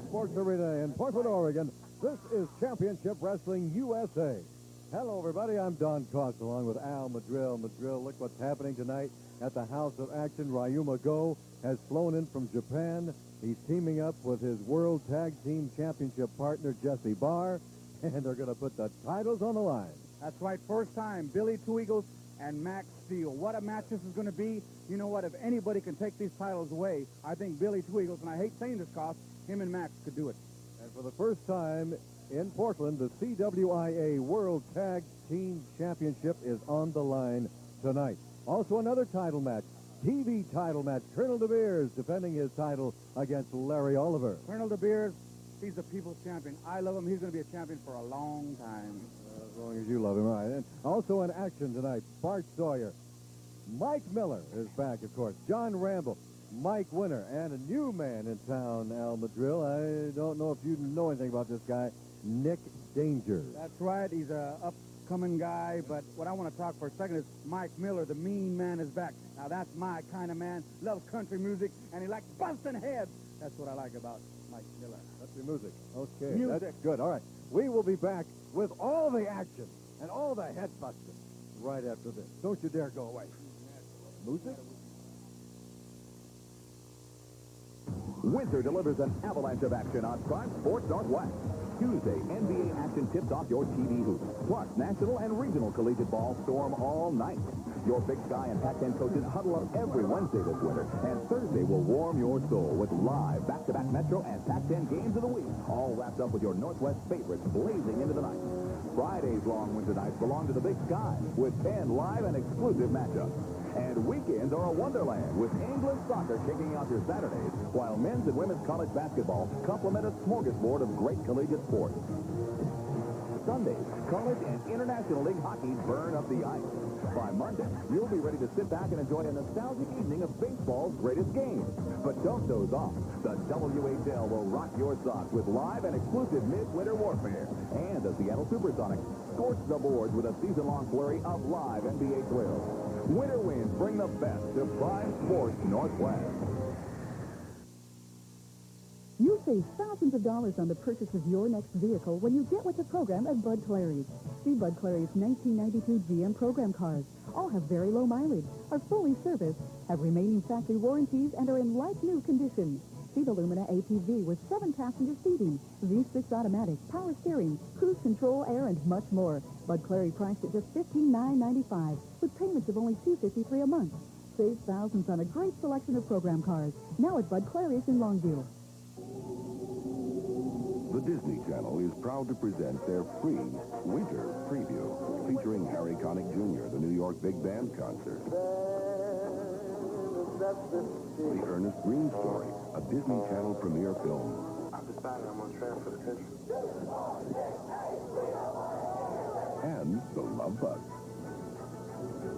Sports Arena in Portland, Oregon. This is Championship Wrestling USA. Hello, everybody. I'm Don Cox, along with Al Madril. Madril, look what's happening tonight at the House of Action. Ryuma Go has flown in from Japan. He's teaming up with his World Tag Team Championship partner, Jesse Barr, and they're going to put the titles on the line. That's right. First time, Billy Two Eagles and Max Steel. What a match this is going to be. You know what? If anybody can take these titles away, I think Billy Two Eagles, and I hate saying this, Cox, him and Max could do it. And for the first time in Portland, the CWIA World Tag Team Championship is on the line tonight. Also another title match, TV title match. Colonel De Beers defending his title against Larry Oliver. Colonel De Beers, he's the people's champion. I love him. He's going to be a champion for a long time. As long as you love him, right. And also in action tonight, Bart Sawyer. Mike Miller is back, of course. John Rambo, Mike Winter, and a new man in town, Al Madril. I don't know if you know anything about this guy, Nick Danger. That's right. He's a upcoming guy, but what I want to talk for a second is Mike Miller, the mean man, is back. Now, that's my kind of man. Loves country music, and he likes busting heads. That's what I like about Mike Miller. That's the music. Okay. Music. That's good. All right. We will be back with all the action and all the head busting right after this. Don't you dare go away. Music? Winter delivers an avalanche of action on Prime Sports Northwest. Tuesday, NBA action tips off your TV hoops. Plus, national and regional collegiate ball storm all night. Your Big Sky and Pac-10 coaches huddle up every Wednesday this winter. And Thursday will warm your soul with live back-to-back Metro and Pac-10 games of the week. All wrapped up with your Northwest favorites blazing into the night. Friday's long winter nights belong to the Big Sky with 10 live and exclusive matchups. And weekends are a wonderland with England soccer kicking out your Saturdays, while men's and women's college basketball complement a smorgasbord of great collegiate sports. Sundays, college and international league hockey burn up the ice. By Monday, you'll be ready to sit back and enjoy a nostalgic evening of baseball's greatest games. But don't doze off. The WHL will rock your socks with live and exclusive midwinter warfare. And the Seattle Supersonics scorch the boards with a season-long flurry of live NBA thrills. Winter winds bring the best to Prime Sports Northwest. You save thousands of dollars on the purchase of your next vehicle when you get with the program at Bud Clary's. See Bud Clary's 1992 GM program cars. All have very low mileage, are fully serviced, have remaining factory warranties, and are in like-new condition. See the Lumina ATV with 7-passenger seating, V6 automatic, power steering, cruise control, air, and much more. Bud Clary priced at just $15,995 with payments of only $253 a month. Save thousands on a great selection of program cars. Now at Bud Clary's in Longview. The Disney Channel is proud to present their free winter preview featuring Harry Connick Jr., the New York Big Band concert. The Ernest Green Story, a Disney Channel premiere film. I'm deciding I'm going to transfer the country. And The Love Bug.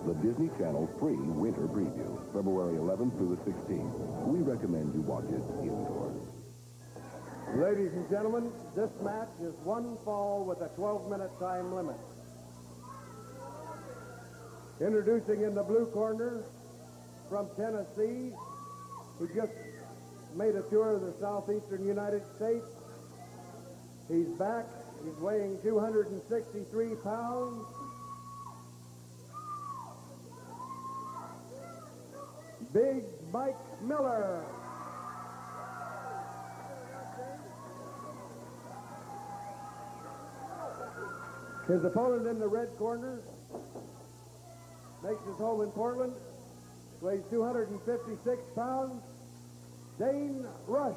The Disney Channel free winter preview, February 11th through the 16th. We recommend you watch it indoors. Ladies and gentlemen, this match is one fall with a 12-minute time limit. Introducing in the blue corner from Tennessee, who just made a tour of the southeastern United States. He's back. He's weighing 263 pounds. Big Mike Miller. His opponent in the red corner makes his home in Portland, weighs 256 pounds, Dane Rush.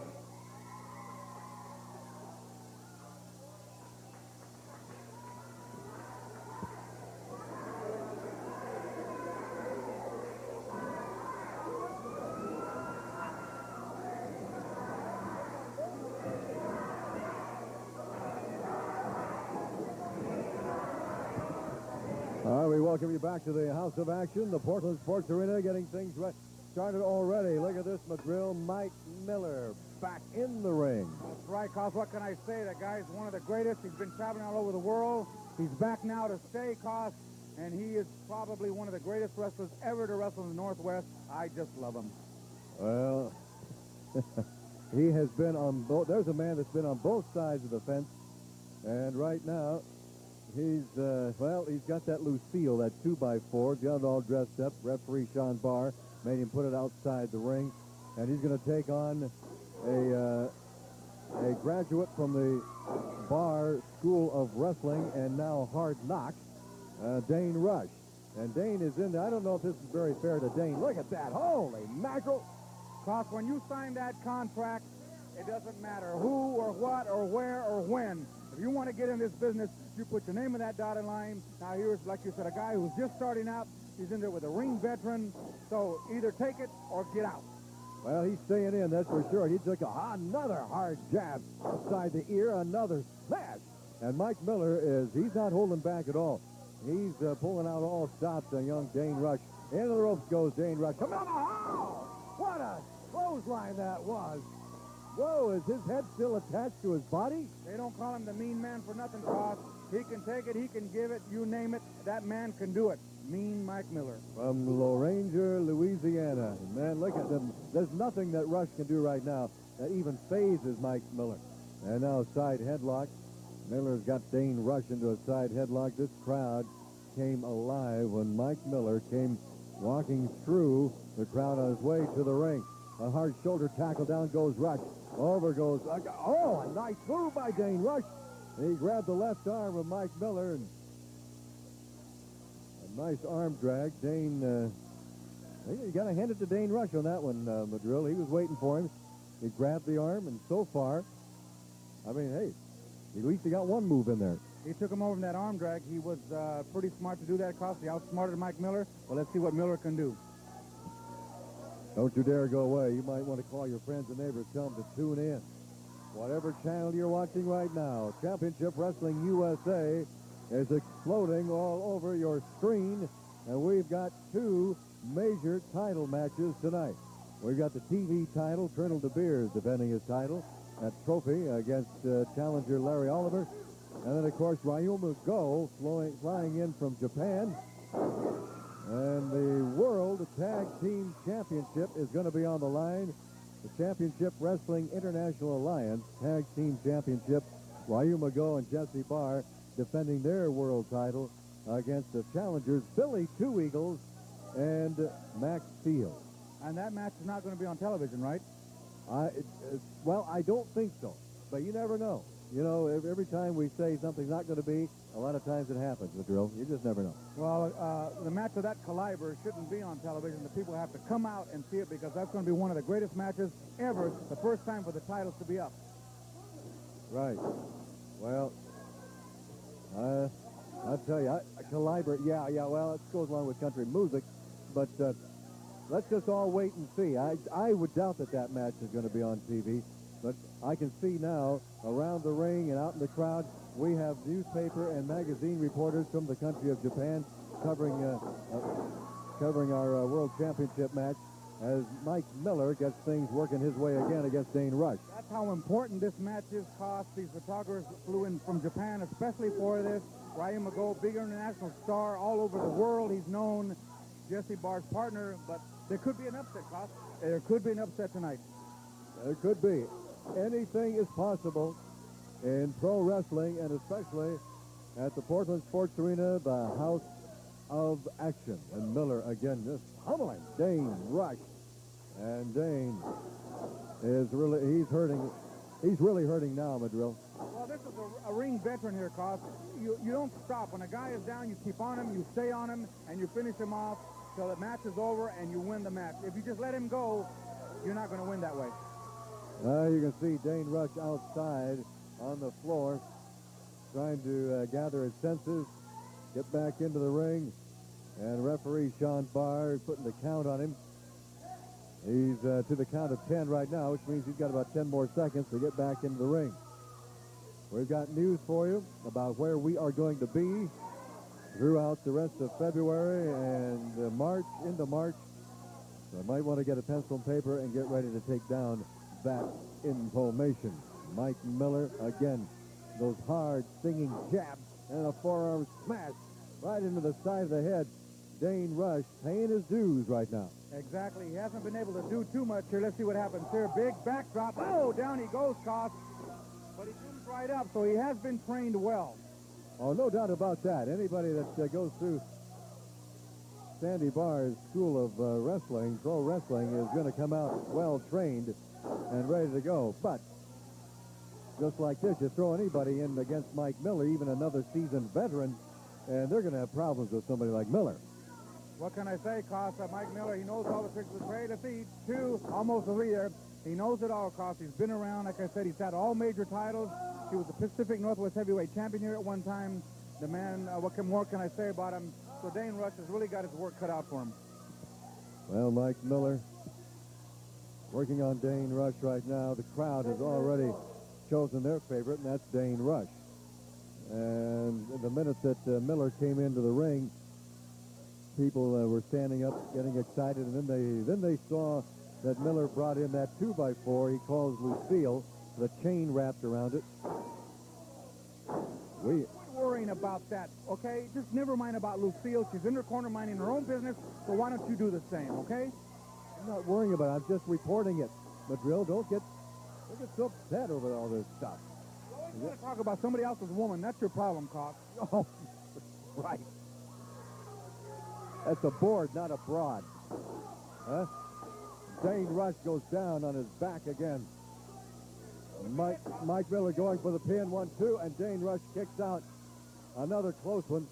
We welcome you back to the House of Action, the Portland Sports Arena, getting things started already. Look at this, McGrill. Mike Miller back in the ring. That's right, Cos. What can I say? That guy's one of the greatest. He's been traveling all over the world. He's back now to stay, Cos, and he is probably one of the greatest wrestlers ever to wrestle in the Northwest. I just love him. Well, He has been on both. There's a man that's been on both sides of the fence. And right now, he's got that Lucille, that 2x4, got all dressed up. Referee Sean Barr made him put it outside the ring. And he's going to take on a graduate from the Barr School of Wrestling and now Hard Knocks, Dane Rush. And Dane is in there. I don't know if this is very fair to Dane. Look at that. Holy mackerel. Because when you sign that contract, it doesn't matter who or what or where or when. If you want to get in this business, you put your name in that dotted line. Now here's, like you said, a guy who's just starting out. He's in there with a ring veteran. So either take it or get out. Well, he's staying in, that's for sure. He took another hard jab outside the ear, another smash. And Mike Miller he's not holding back at all. He's pulling out all stops on young Dane Rush. Into the ropes goes Dane Rush. Come on, oh! What a clothesline that was. Whoa, is his head still attached to his body? They don't call him the mean man for nothing, Cross. He can take it, he can give it, you name it, that man can do it. Mean Mike Miller. From Loranger, Louisiana. Man, look at them. There's nothing that Rush can do right now that even phases Mike Miller. And now side headlock. Miller's got Dane Rush into a side headlock. This crowd came alive when Mike Miller came walking through the crowd on his way to the ring. A hard shoulder tackle, down goes Rush. Over goes, a nice move by Dane Rush. He grabbed the left arm of Mike Miller, and a nice arm drag. Dane, you got to hand it to Dane Rush on that one, Madrill. He was waiting for him. He grabbed the arm, and so far, I mean, hey, at least he got one move in there. He took him over in that arm drag. He was pretty smart to do that, Cross. He outsmarted Mike Miller. Well, let's see what Miller can do. Don't you dare go away. You might want to call your friends and neighbors, tell them to tune in. Whatever channel you're watching right now, Championship Wrestling USA is exploding all over your screen, and we've got two major title matches tonight. We've got the TV title, Colonel De Beers defending his title, that trophy against challenger Larry Oliver. And then, of course, Ryuma Go flying in from Japan. And the World Tag Team Championship is going to be on the line. The Championship Wrestling International Alliance Tag Team Championship, Ryuma Go and Jesse Barr defending their world title against the challengers Billy Two Eagles and Max Steel. And that match is not going to be on television, right? Well, I don't think so, but you never know. You know, every time we say something's not going to be, a lot of times it happens, Madrill. You just never know. Well, the match of that caliber shouldn't be on television. The people have to come out and see it because that's going to be one of the greatest matches ever, the first time for the titles to be up. Right. Well, I'll tell you, caliber, yeah, well, it goes along with country music, but let's just all wait and see. I would doubt that match is going to be on TV. But I can see now, around the ring and out in the crowd, we have newspaper and magazine reporters from the country of Japan covering our World Championship match as Mike Miller gets things working his way again against Dane Rush. That's how important this match is, Cost. These photographers flew in from Japan especially for this. Ryuma Go, big international star all over the world. He's known, Jesse Barr's partner, but there could be an upset, Cost. There could be an upset tonight. There could be. Anything is possible in pro wrestling, and especially at the Portland Sports Arena, the House of Action. And Miller again just pummeling Dane Rush. And Dane is he's really hurting now, Madrill. Well, this is a ring veteran here, Cost. You don't stop. When a guy is down, you keep on him, you stay on him, and you finish him off till the match is over and you win the match. If you just let him go, you're not going to win that way. You can see Dane Rush outside on the floor trying to gather his senses, get back into the ring, and referee Sean Barr putting the count on him. He's to the count of 10 right now, which means he's got about 10 more seconds to get back into the ring. We've got news for you about where we are going to be throughout the rest of February and March, into March. So I might want to get a pencil and paper and get ready to take down that information. Mike Miller, again, those hard, stinging jabs and a forearm smash right into the side of the head. Dane Rush paying his dues right now. Exactly. He hasn't been able to do too much here. Let's see what happens here. Big backdrop. Oh, down he goes, Koss. But he comes right up, so he has been trained well. Oh, no doubt about that. Anybody that goes through Sandy Barr's school of wrestling, pro wrestling, is going to come out well-trained and ready to go. But just like this, you throw anybody in against Mike Miller, even another seasoned veteran, and they're going to have problems with somebody like Miller. What can I say, Koss? Mike Miller, he knows all the tricks of the trade. Let's see, 2, almost 3 there. He knows it all, Koss. He's been around. Like I said, he's had all major titles. He was the Pacific Northwest Heavyweight Champion here at one time. The man, what more can I say about him? So Dane Rush has really got his work cut out for him. Well, Mike Miller working on Dane Rush right now. The crowd has already chosen their favorite, and that's Dane Rush. And the minute that Miller came into the ring, people were standing up, getting excited, and then they saw that Miller brought in that 2x4 he calls Lucille, the chain wrapped around it. Quit worrying about that, okay? Just never mind about Lucille. She's in her corner minding her own business, so why don't you do the same, okay? I'm not worrying about it. I'm just reporting it. Madrill, don't get so upset over all this stuff. You want to talk about somebody else's woman. That's your problem, Koss. Oh, right. That's a board, not a broad. Huh? Dane Rush goes down on his back again. Mike Miller going for the pin, 1-2, and Dane Rush kicks out. Another close one.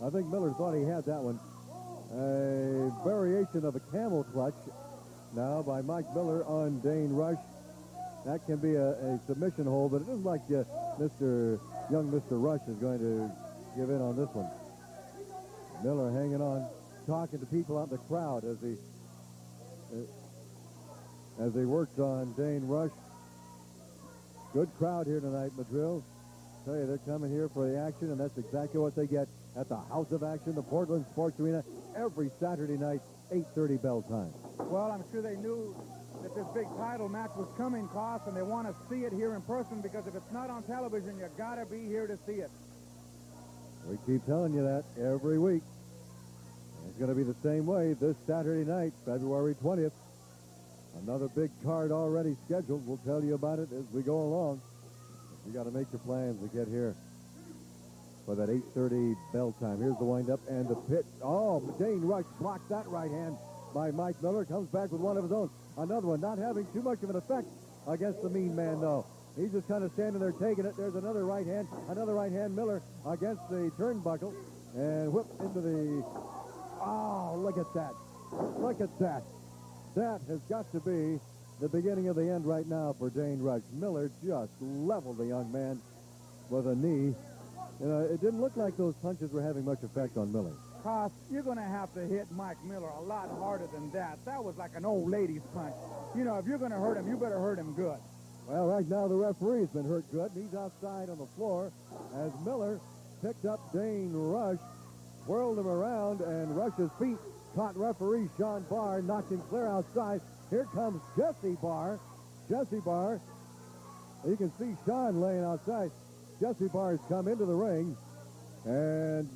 I think Miller thought he had that one. A variation of a camel clutch now by Mike Miller on Dane Rush. That can be a submission hold, but it isn't like young Mr. Rush is going to give in on this one. Miller hanging on, talking to people out in the crowd as he works on Dane Rush. Good crowd here tonight, Madrill. Tell you, they're coming here for the action, and that's exactly what they get at the House of Action, the Portland Sports Arena, every Saturday night, 8:30 bell time. Well, I'm sure they knew that this big title match was coming, Koss, and they want to see it here in person, because if it's not on television, you got to be here to see it. We keep telling you that every week. And it's going to be the same way this Saturday night, February 20th. Another big card already scheduled. We'll tell you about it as we go along. You got to make your plans to get here for that 8:30 bell time. Here's the windup and the pitch. Oh, Dane Rush blocks that right hand by Mike Miller. Comes back with one of his own. Another one, not having too much of an effect against the mean man, though. He's just kind of standing there taking it. There's another right hand. Miller against the turnbuckle. And whipped into the... Oh, look at that. Look at that. That has got to be the beginning of the end right now for Dane Rush. Miller just leveled the young man with a knee. You know, it didn't look like those punches were having much effect on Miller. Koss, you're going to have to hit Mike Miller a lot harder than that. That was like an old lady's punch. You know, if you're going to hurt him, you better hurt him good. Well, right now the referee's been hurt good. He's outside on the floor as Miller picked up Dane Rush, whirled him around, and Rush's feet caught referee Sean Barr, knocked him clear outside. Here comes Jesse Barr. Jesse Barr. You can see Sean laying outside. Jesse Barr's come into the ring, and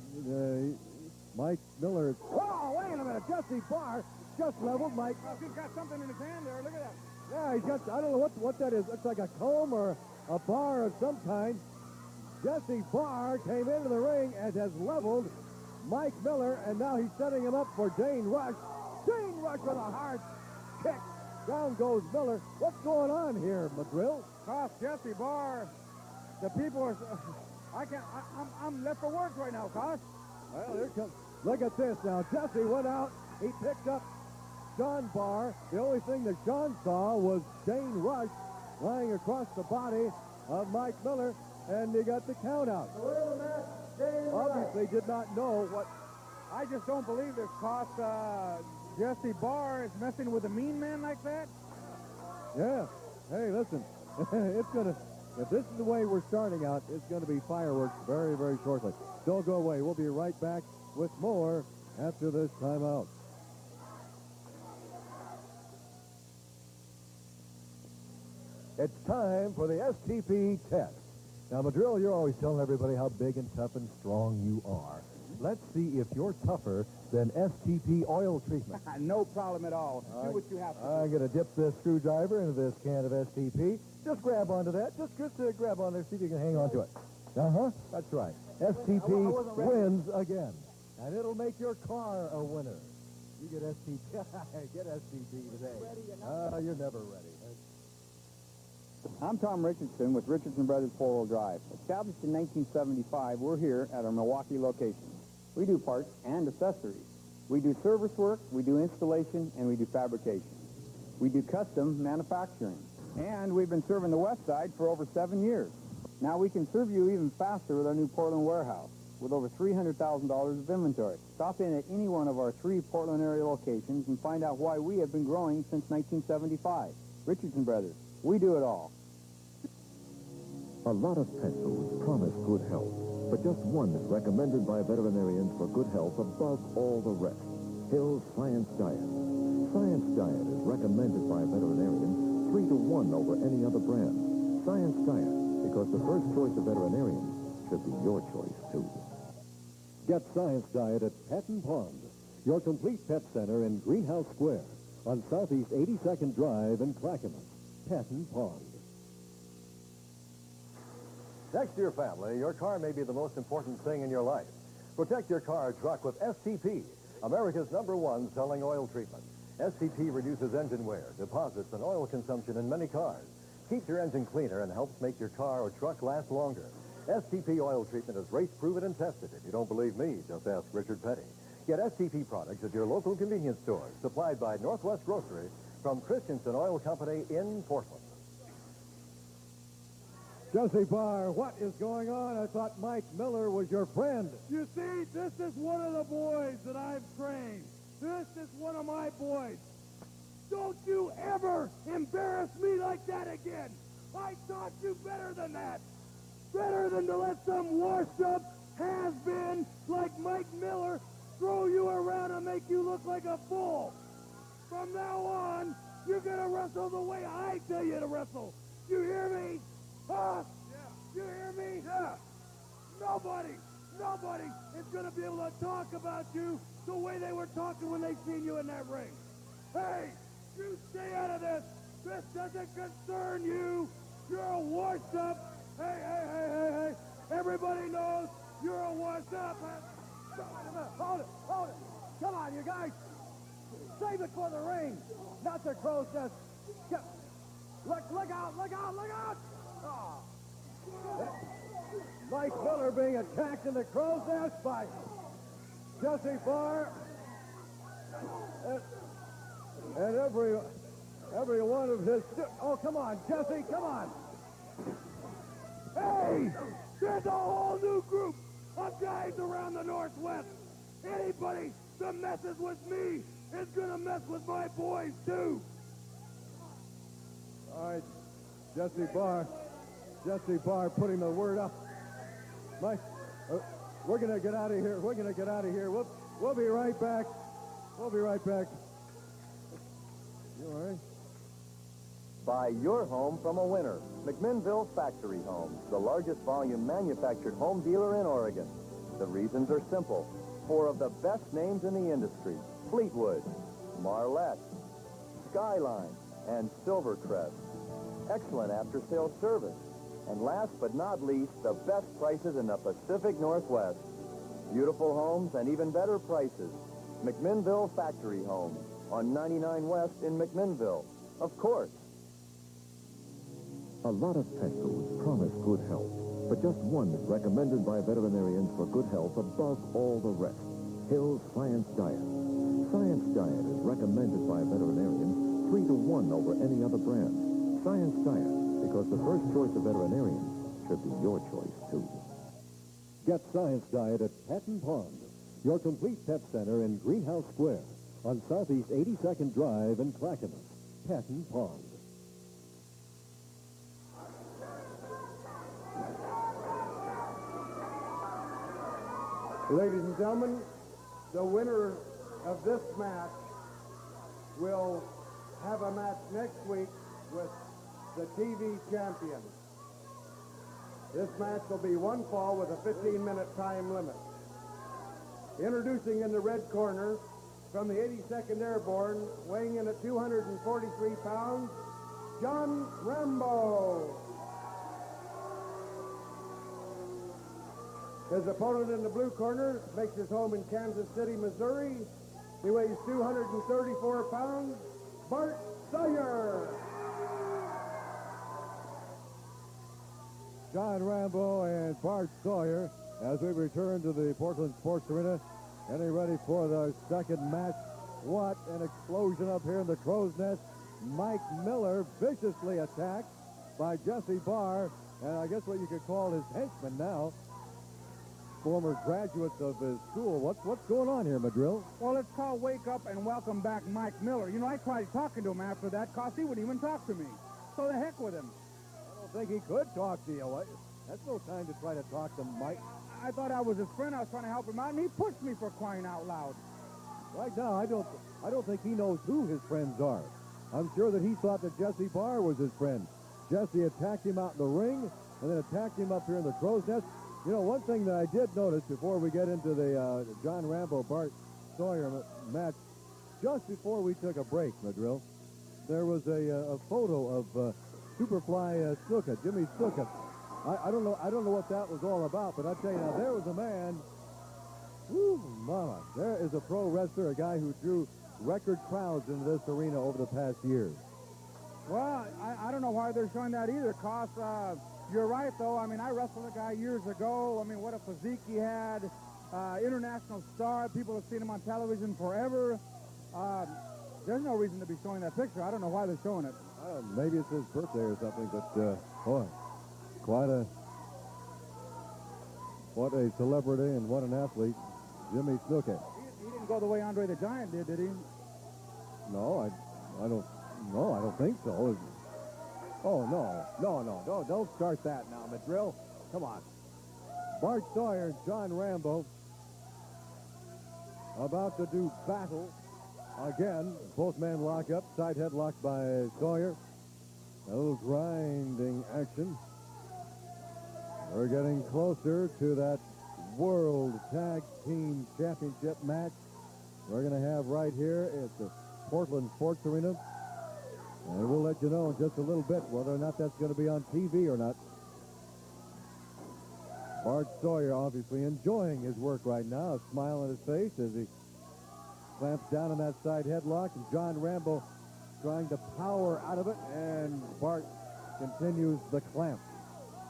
Mike Miller. Oh, wait a minute. Jesse Barr just leveled Mike. Oh, he's got something in his hand there. Look at that. Yeah, he's got, I don't know what that is. It's like a comb or a bar of some kind. Jesse Barr came into the ring and has leveled Mike Miller, and now he's setting him up for Dane Rush. Dane Rush with a hard kick. Down goes Miller. What's going on here, Madrill? Koss, Jesse Barr. The people are... I'm left for words right now, Koss. Well, here comes... Look at this now. Jesse went out. He picked up Sean Barr. The only thing that Sean saw was Dane Rush lying across the body of Mike Miller, and he got the count out. Obviously did not know what... I just don't believe this, Koss. Jesse Barr is messing with a mean man like that? Yeah. Hey, listen. It's going to... If this is the way we're starting out, it's going to be fireworks very, very shortly. Don't go away. We'll be right back with more after this timeout. It's time for the STP test. Now, Madrill, you're always telling everybody how big and tough and strong you are. Let's see if you're tougher than STP oil treatment. No problem at all. Do what you have to. I'm going to dip this screwdriver into this can of STP. Just grab onto that. Just grab on there. See if you can hang on to it. Uh-huh. That's right. STP wins again. And it'll make your car a winner. You get STP. Get STP today. You're never ready. I'm Tom Richardson with Richardson Brothers 4-Wheel Drive. Established in 1975, we're here at our Milwaukee location. We do parts and accessories. We do service work, we do installation, and we do fabrication. We do custom manufacturing. And we've been serving the West Side for over 7 years. Now we can serve you even faster with our new Portland warehouse with over $300,000 of inventory. Stop in at any one of our 3 Portland area locations and find out why we have been growing since 1975. Richardson Brothers, we do it all. A lot of pet foods promise good health, but just one is recommended by veterinarians for good health above all the rest. Hill's Science Diet. Science Diet is recommended by veterinarians 3 to 1 over any other brand. Science Diet, because the first choice of veterinarians should be your choice, too. Get Science Diet at Patton Pond, your complete pet center in Greenhouse Square on Southeast 82nd Drive in Clackamas. Patton Pond. Next to your family, your car may be the most important thing in your life. Protect your car or truck with STP, America's #1 selling oil treatment. STP reduces engine wear, deposits, and oil consumption in many cars. Keeps your engine cleaner and helps make your car or truck last longer. STP oil treatment is race-proven and tested. If you don't believe me, just ask Richard Petty. Get STP products at your local convenience stores, supplied by Northwest Grocery from Christensen Oil Company in Portland. Jesse Barr, what is going on? I thought Mike Miller was your friend. You see, this is one of the boys that I've trained. This is one of my boys. Don't you ever embarrass me like that again. I taught you better than that. Better than to let some washed-up has-been like Mike Miller throw you around and make you look like a fool. From now on, you're going to wrestle the way I tell you to wrestle. You hear me? Huh? Yeah. You hear me? Yeah. Nobody is going to be able to talk about you the way they were talking when they seen you in that ring. Hey, you stay out of this. This doesn't concern you. You're a washed-up. Hey. Everybody knows you're a washed-up. Hold it. Come on, you guys. Save it for the ring. Not the crow's nest. Look out. Oh. Mike Miller being attacked in the crow's nest by Jesse Barr. And every one of his... Oh, come on, Jesse, come on. Hey, there's a whole new group of guys around the Northwest. Anybody that messes with me is going to mess with my boys, too. All right, Jesse Barr putting the word up. Mike, we're going to get out of here. We'll be right back. You all right? Buy your home from a winner. McMinnville Factory Homes, the largest volume manufactured home dealer in Oregon. The reasons are simple. 4 of the best names in the industry: Fleetwood, Marlette, Skyline, and Silvercrest. Excellent after-sales service. And last but not least, the best prices in the Pacific Northwest. Beautiful homes and even better prices. McMinnville Factory Homes on 99 West in McMinnville. Of course. A lot of pet foods promise good health, but just one is recommended by veterinarians for good health above all the rest. Hill's Science Diet. Science Diet is recommended by veterinarians 3 to 1 over any other brand. Science Diet, because the first choice of veterinarians should be your choice, too. Get Science Diet at Patton Pond, your complete pet center in Greenhouse Square on Southeast 82nd Drive in Clackamas. Patton Pond. Ladies and gentlemen, the winner of this match will have a match next week with the TV champion. This match will be one fall with a 15-minute time limit. Introducing in the red corner from the 82nd Airborne, weighing in at 243 pounds, John Rambo. His opponent in the blue corner makes his home in Kansas City, Missouri. He weighs 234 pounds, Bart Sawyer. John Rambo and Bart Sawyer as we return to the Portland Sports Arena, getting ready for the second match. What an explosion up here in the Crow's Nest. Mike Miller viciously attacked by Jesse Barr, and I guess what you could call his henchman now. Former graduates of his school. What's going on here, Madrill? Well, it's called Wake Up and Welcome Back Mike Miller. You know, I tried talking to him after that because he wouldn't even talk to me. So the heck with him. I don't think he could talk to you. That's no time to try to talk to Mike. I thought I was his friend. I was trying to help him out, and he pushed me for crying out loud. Right now, I don't think he knows who his friends are. I'm sure that he thought that Jesse Barr was his friend. Jesse attacked him out in the ring, and then attacked him up here in the Crow's Nest. You know, one thing that I did notice before we get into the John Rambo, Bart Sawyer match, just before we took a break, Madrill, there was a photo of Superfly Snuka, Jimmy Snuka. I don't know what that was all about, but I tell you now, there was a man. Woo, mama! There is a pro wrestler, a guy who drew record crowds into this arena over the past years. Well, I don't know why they're showing that either, cause you're right, though. I mean, I wrestled a guy years ago. I mean, what a physique he had. International star. People have seen him on television forever. There's no reason to be showing that picture. I don't know why they're showing it. Maybe it's his birthday or something, but boy, what a celebrity and what an athlete, Jimmy Snuka. He didn't go the way Andre the Giant did he? No, I don't think so. Oh, no, don't start that now, Madrill. Come on. Bart Sawyer and John Rambo about to do battle again. Both men lock up, side headlock by Sawyer. A little grinding action. We're getting closer to that World Tag Team Championship match we're going to have right here at the Portland Sports Arena. And we'll let you know in just a little bit whether or not that's going to be on TV or not. Bart Sawyer obviously enjoying his work right now, a smile on his face as he clamps down on that side headlock. And John Rambo trying to power out of it, and Bart continues the clamp.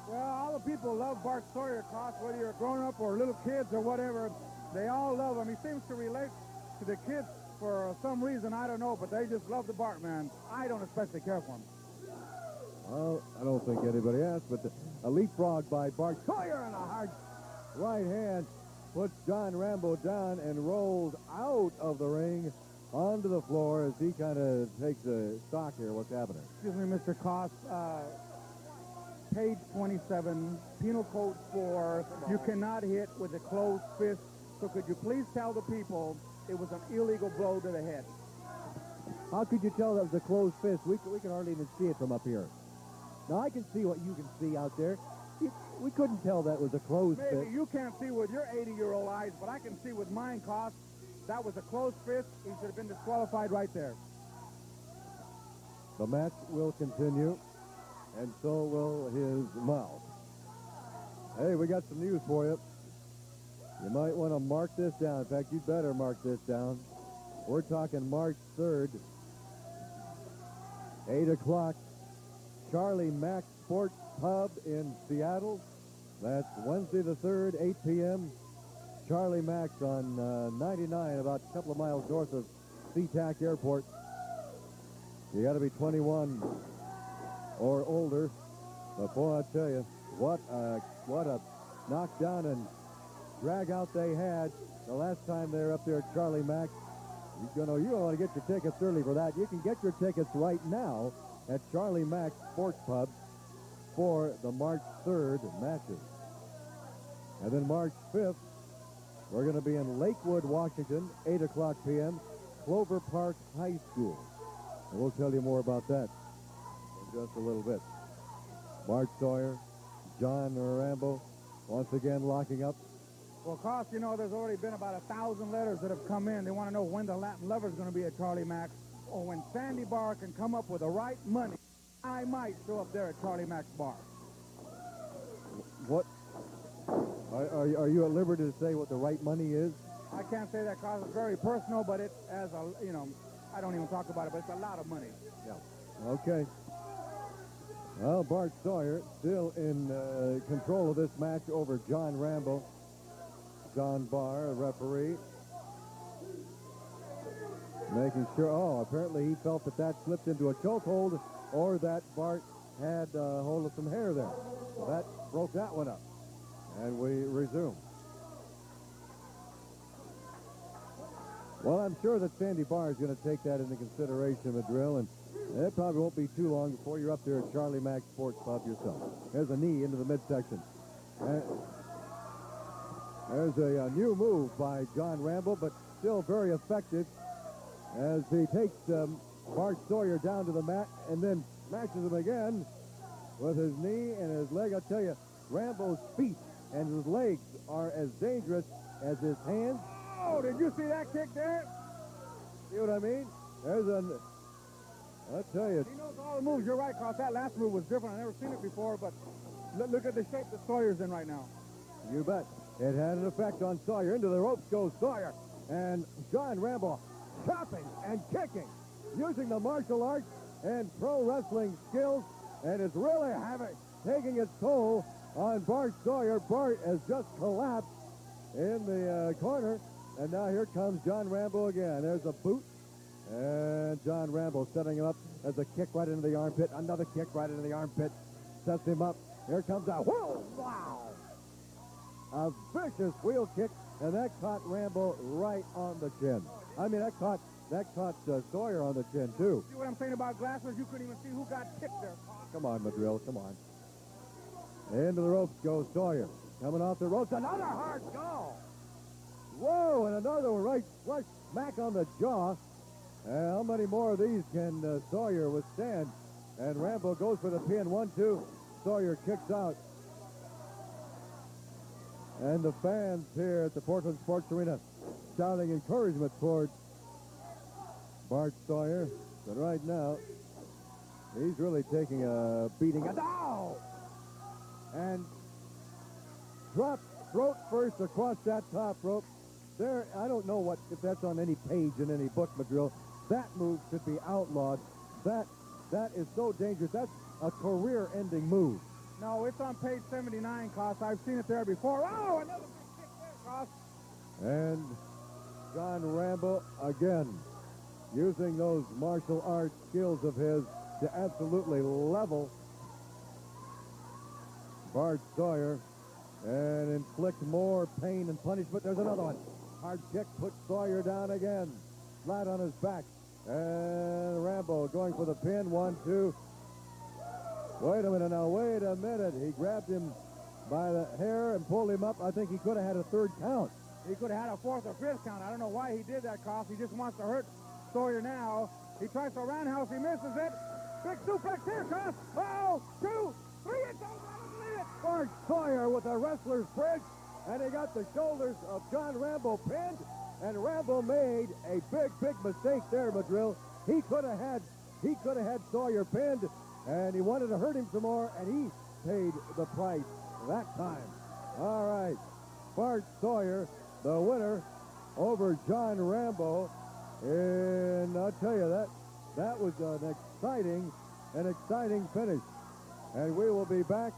Well, all the people love Bart Sawyer, cause whether you're a grown-up or little kids or whatever, they all love him. He seems to relate to the kids for some reason, I don't know, but they just love the Bart man. I don't especially care for him. Well, I don't think anybody asked, but a leapfrog by Bart Sawyer and a hard right hand puts John Rambo down and rolls out of the ring onto the floor as he kind of takes a stock here. What's happening? Excuse me, Mr. Koss. Page 27, Penal Code 4, you cannot hit with a closed fist. So could you please tell the people it was an illegal blow to the head? How could you tell that was a closed fist? We can hardly even see it from up here. Now, I can see what you can see out there. We couldn't tell that was a closed fist. Maybe you can't see with your 80-year-old eyes, but I can see with mine, Koss. That was a closed fist. He should have been disqualified right there. The match will continue, and so will his mouth. Hey, we got some news for you. You might want to mark this down. In fact, you'd better mark this down. We're talking March 3rd, 8 o'clock, Charlie Mack Sports Pub in Seattle. That's Wednesday the 3rd, 8 p.m. Charlie Mack's on 99, about a couple of miles north of SeaTac Airport. You got to be 21 or older. But boy, I tell you, what a knockdown and drag out they had the last time they were up there at Charlie Mack. You don't want to get your tickets early for that. You can get your tickets right now at Charlie Mack Sports Pub for the March 3rd matches. And then March 5th, we're going to be in Lakewood, Washington, 8 o'clock p.m., Clover Park High School. And we'll tell you more about that in just a little bit. Bart Sawyer, John Rambo, once again locking up. Well, Cost, you know, there's already been about 1,000 letters that have come in. They want to know when the Latin Lover is going to be at Charlie Mack's, or when Sandy Barr can come up with the right money. I might show up there at Charlie Mack's bar. What? Are you at liberty to say what the right money is? I can't say that, Cost. It's very personal, but it's as a, you know, I don't even talk about it, but it's a lot of money. Yeah. Okay. Well, Bart Sawyer still in control of this match over John Rambo. John Barr, a referee, making sure. Oh, apparently he felt that slipped into a chokehold, or that Bart had hold of some hair there. So that broke that one up. And we resume. Well, I'm sure that Sandy Barr is going to take that into consideration, Madrill, and it probably won't be too long before you're up there at Charlie Mack's Sports Pub yourself. There's a knee into the midsection. There's a new move by John Rambo, but still very effective as he takes Bart Sawyer down to the mat and then smashes him again with his knee and his leg. I'll tell you, Rambo's feet and his legs are as dangerous as his hands. Oh, did you see that kick there? See what I mean? There's a... I'll tell you. He knows all the moves. You're right, Cost. That last move was different. I've never seen it before, but look at the shape that Sawyer's in right now. You bet. It had an effect on Sawyer. Into the ropes goes Sawyer. And John Rambo chopping and kicking, using the martial arts and pro wrestling skills, and it's really taking its toll on Bart Sawyer. Bart has just collapsed in the corner, and now here comes John Rambo again. There's a boot, and John Rambo setting him up as a kick right into the armpit. Another kick right into the armpit. Sets him up. Here comes a whoa! Wow! A vicious wheel kick, and that caught Rambo right on the chin. I mean, that caught Sawyer on the chin, too. See what I'm saying about Glassers? You couldn't even see who got kicked there. Come on, Madrill, come on. Into the ropes goes Sawyer. Coming off the ropes, another hard jaw. Whoa, and another one right smack on the jaw. How many more of these can Sawyer withstand? And Rambo goes for the pin. 1-2. Sawyer kicks out. And the fans here at the Portland Sports Arena shouting encouragement towards Bart Sawyer. But right now, he's really taking a beating. Ow! And dropped throat first across that top rope. There, I don't know if that's on any page in any book, Madrill. That move should be outlawed. That is so dangerous. That's a career-ending move. No, it's on page 79, Cost. I've seen it there before. Oh, another big kick there, Cost. And John Rambo again using those martial arts skills of his to absolutely level Bart Sawyer and inflict more pain and punishment. There's another one. Hard kick puts Sawyer down again. Flat on his back. And Rambo going for the pin. 1-2. Wait a minute now. Wait a minute. He grabbed him by the hair and pulled him up. I think he could have had a third count. He could have had a fourth or fifth count. I don't know why he did that, Cost. He just wants to hurt Sawyer now. He tries to roundhouse. He misses it. Big suplex here, Cost. Oh, 2, 3. It's over. I don't believe it. Bart Sawyer with a wrestler's bridge. And he got the shoulders of John Rambo pinned. And Rambo made a big mistake there, Madrill. He could have had Sawyer pinned. And he wanted to hurt him some more, and he paid the price that time. All right. Bart Sawyer, the winner over John Rambo. And I'll tell you, that was an exciting finish. And we will be back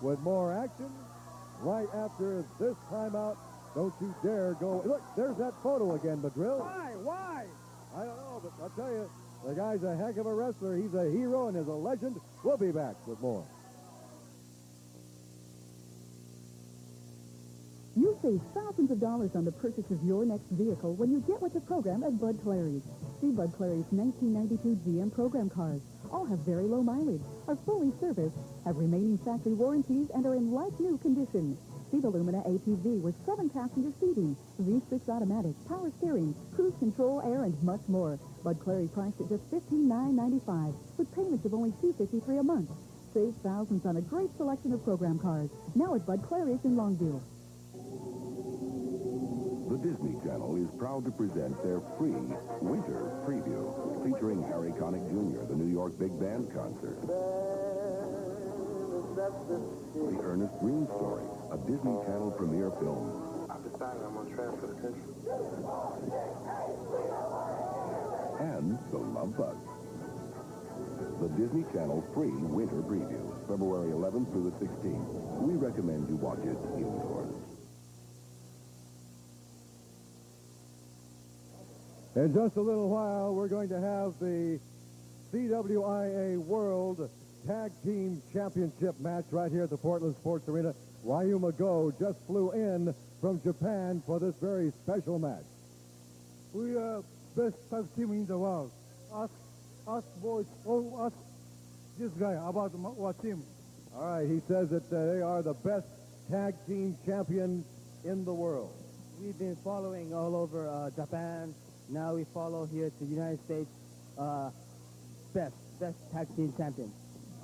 with more action right after this timeout. Don't you dare go. Look, there's that photo again, Madrill. Why? I don't know, but I'll tell you, the guy's a heck of a wrestler. He's a hero and is a legend. We'll be back with more. You save thousands of dollars on the purchase of your next vehicle when you get with the program at Bud Clary's. See Bud Clary's 1992 GM program cars. All have very low mileage, are fully serviced, have remaining factory warranties, and are in like-new condition. See the Lumina ATV with 7-passenger seating, V6 automatic, power steering, cruise control, air, and much more. Bud Clary priced at just $15,995 with payments of only $253 a month. Save thousands on a great selection of program cars. Now at Bud Clary's in Longview. The Disney Channel is proud to present their free winter preview featuring Harry Connick Jr., the New York Big Band concert. The Ernest Green Story, a Disney Channel premiere film. I've decided I'm going to transfer the country. And The Love Bug. The Disney Channel free winter preview, February 11th through the 16th. We recommend you watch it indoors. In just a little while, we're going to have the CWIA World Tag Team Championship match right here at the Portland Sports Arena. Ryuma Go just flew in from Japan for this very special match. We are best tag team in the world. Ask boys, ask this guy about our team. All right, he says that they are the best tag team champions in the world. We've been following all over Japan. Now we follow here to the United States. Best tag team champion.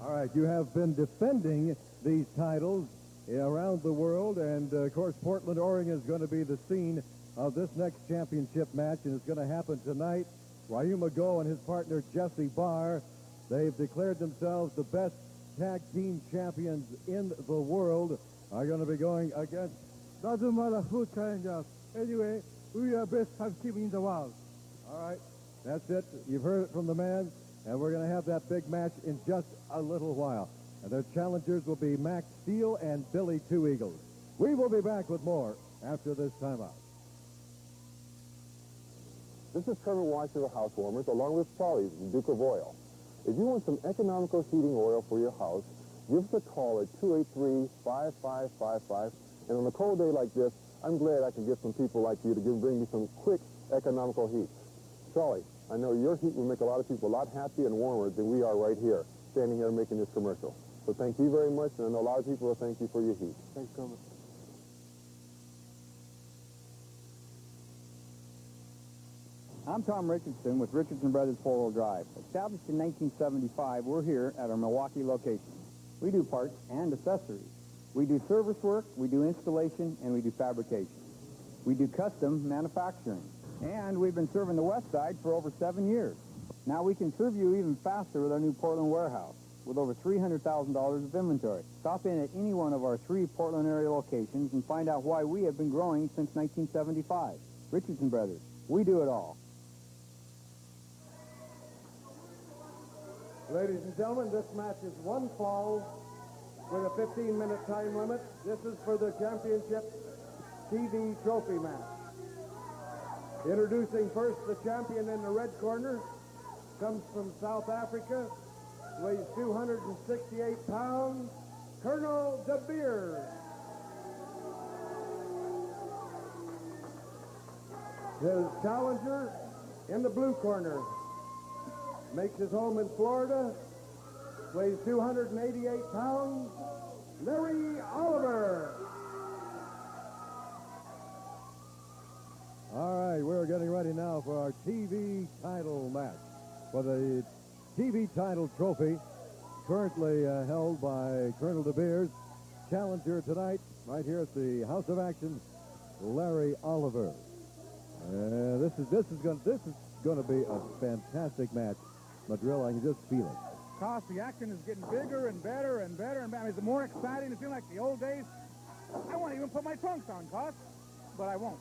All right, you have been defending these titles around the world, and of course, Portland, Oregon is going to be the scene of this next championship match, and it's going to happen tonight. Ryuma Go and his partner Jesse Barr, they've declared themselves the best tag team champions in the world, are going to be going against... Doesn't matter who challenge us. Anyway, we are best tag team in the world. All right, that's it. You've heard it from the man, and we're going to have that big match in just a little while. And their challengers will be Max Steel and Billy Two Eagles. We will be back with more after this timeout. This is Trevor Watch of the Housewarmers, along with Charlie, the Duke of Oil. If you want some economical heating oil for your house, give us a call at 283-5555. And on a cold day like this, I'm glad I can get some people like you to bring me some quick economical heat. Charlie, I know your heat will make a lot of people a lot happier and warmer than we are right here, standing here making this commercial. So thank you very much, and I know a lot of people will thank you for your heat. Thanks, Coleman. I'm Tom Richardson with Richardson Brothers 4-Wheel Drive. Established in 1975, we're here at our Milwaukee location. We do parts and accessories. We do service work, we do installation, and we do fabrication. We do custom manufacturing. And we've been serving the West Side for over 7 years. Now we can serve you even faster with our new Portland warehouse with over $300,000 of inventory. Stop in at any one of our 3 Portland area locations and find out why we have been growing since 1975. Richardson Brothers, we do it all. Ladies and gentlemen, this match is one fall with a 15-minute time limit. This is for the championship TV trophy match. Introducing first the champion in the red corner, comes from South Africa, weighs 268 pounds, Colonel De Beers. His challenger in the blue corner makes his home in Florida, weighs 288 pounds, Larry Oliver. All right, we're getting ready now for our TV title match. For the TV title trophy, currently held by Colonel De Beers. Challenger tonight, right here at the House of Action, Larry Oliver. This is going to be a fantastic match. Madrill, I can just feel it. Cost, the action is getting bigger and better and better and better. It's more exciting. It feels like the old days. I won't even put my trunks on, Cost, but I won't.